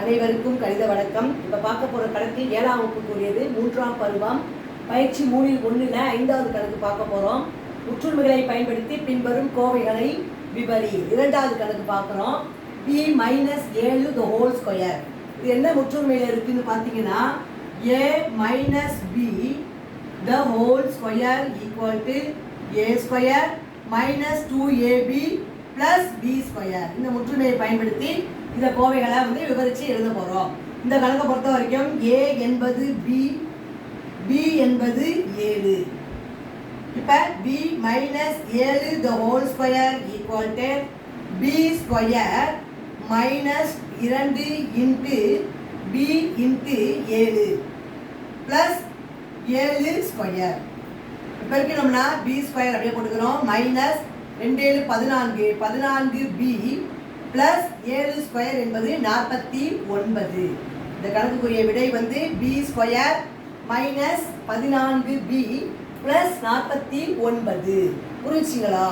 அனைவருக்கும் கணித வணக்கம். இப்போ பார்க்க போகிற கணக்கு 7ஆம் வகுப்புக்குரியது, 3ஆம் பருவம், பயிற்சி 3-1 5வது கணக்கு பார்க்க போகிறோம். முற்றுமைகளை பயன்படுத்தி பின்வரும் கோவைகளை விவரி. 2வது கணக்கு பார்க்குறோம். b - 7 the whole square. இது என்ன முற்றுமையில் இருக்குன்னு பார்த்தீங்கன்னா, a - b the whole square equal to a square minus 2ab plus b square. இந்த முற்றுமையை பயன்படுத்தி இந்த கோவைகளை விவரித்து எழுத போகிறோம். இந்த கணக்கை பொறுத்த வரைக்கும் a என்பது b, b என்பது 7. இப்போ b - 7 the whole square equal to b square minus 2 into b into 7 plus 7 square. இப்போ இருக்கணும்னா b ஸ்கொயர் அப்படியே போட்டுக்கிறோம். மைனஸ் 2 7 14b பிளஸ் 7 ஸ்கொயர் என்பது 49. இந்த கணக்குக்குரிய விடை b square minus 14b plus 49. புரிஞ்சுங்களா?